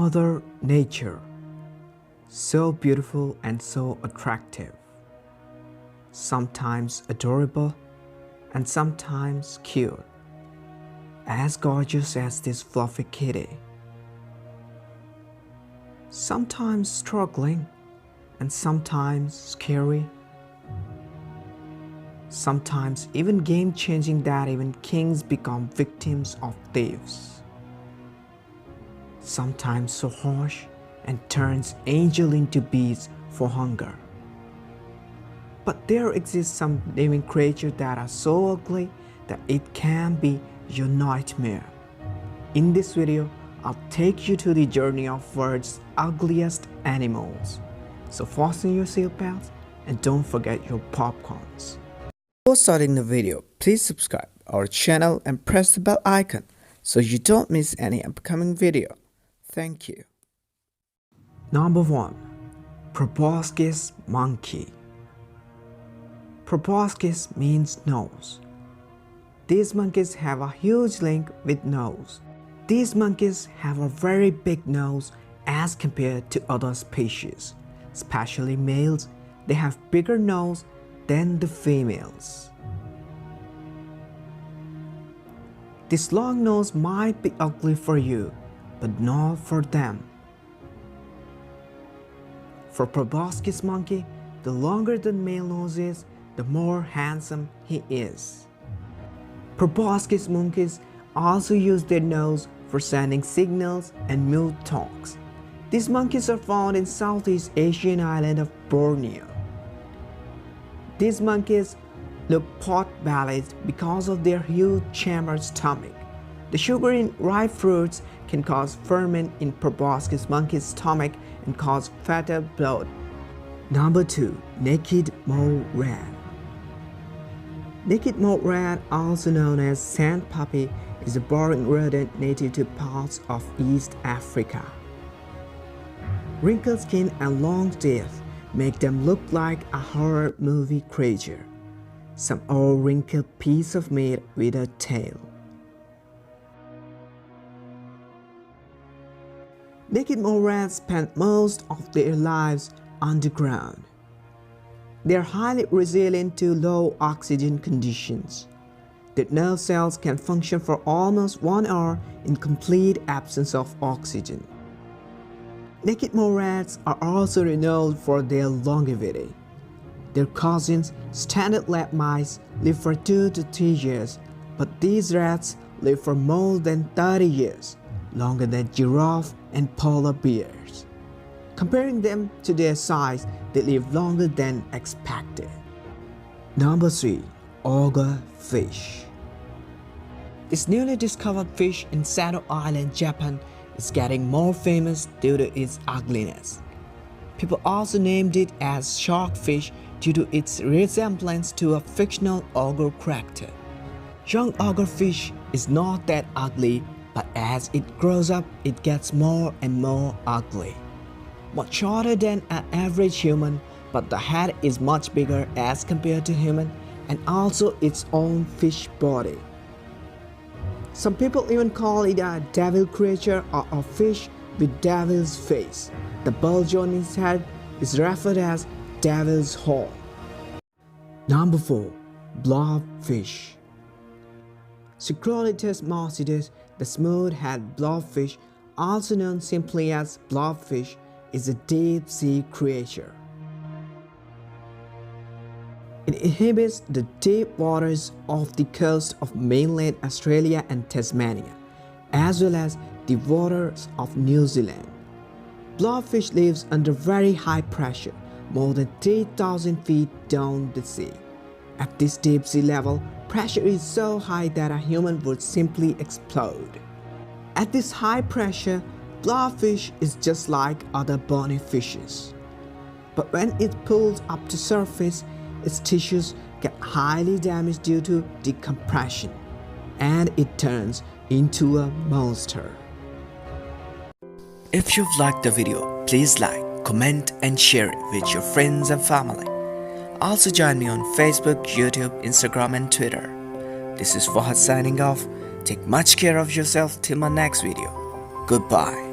Mother Nature, so beautiful and so attractive, sometimes adorable and sometimes cute, as gorgeous as this fluffy kitty, sometimes struggling and sometimes scary, sometimes even game-changing that even kings become victims of thieves, sometimes so harsh and turns angel into beast for hunger. But there exists some living creatures that are so ugly that it can be your nightmare. In this video, I'll take you to the journey of world's ugliest animals. So fasten your seatbelts and don't forget your popcorns. Before starting the video, please subscribe our channel and press the bell icon so you don't miss any upcoming video. Thank you. Number 1. Proboscis monkey. Proboscis means nose. These monkeys have a huge link with nose. These monkeys have a very big nose as compared to other species, especially males. They have bigger nose than the females. This long nose might be ugly for you, but not for them. For proboscis monkey, the longer the male nose is, the more handsome he is. Proboscis monkeys also use their nose for sending signals and mute talks. These monkeys are found in Southeast Asian island of Borneo. These monkeys look pot-bellied because of their huge chambered stomach. The sugar in ripe fruits can cause ferment in proboscis monkey's stomach and cause fatal blood. Number 2. Naked mole rat. Naked mole rat, also known as sand puppy, is a boring rodent native to parts of East Africa. Wrinkled skin and long teeth make them look like a horror movie creature, some old wrinkled piece of meat with a tail. Naked mole rats spend most of their lives underground. They are highly resilient to low oxygen conditions. Their nerve cells can function for almost 1 hour in complete absence of oxygen. Naked mole rats are also renowned for their longevity. Their cousins, standard lab mice, live for 2 to 3 years, but these rats live for more than 30 years, longer than giraffe and polar bears. Comparing them to their size, they live longer than expected. Number 3. Ogre fish. This newly discovered fish in Sado Island, Japan is getting more famous due to its ugliness. People also named it as sharkfish due to its resemblance to a fictional ogre character. Young ogre fish is not that ugly, but as it grows up, it gets more and more ugly. Much shorter than an average human, but the head is much bigger as compared to human, and also its own fish body. Some people even call it a devil creature or a fish with devil's face. The bulge on its head is referred as devil's horn. Number 4. Blobfish. Cyclolitus marcidus, the smooth-head blobfish, also known simply as blobfish, is a deep-sea creature. It inhabits the deep waters off the coast of mainland Australia and Tasmania, as well as the waters of New Zealand. Blobfish lives under very high pressure, more than 3,000 feet down the sea. At this deep sea level, pressure is so high that a human would simply explode. At this high pressure, blobfish is just like other bony fishes. But when it pulls up to surface, its tissues get highly damaged due to decompression, and it turns into a monster. If you've liked the video, please like, comment and share it with your friends and family. Also join me on Facebook, YouTube, Instagram and Twitter. This is Fahad signing off. Take much care of yourself till my next video. Goodbye.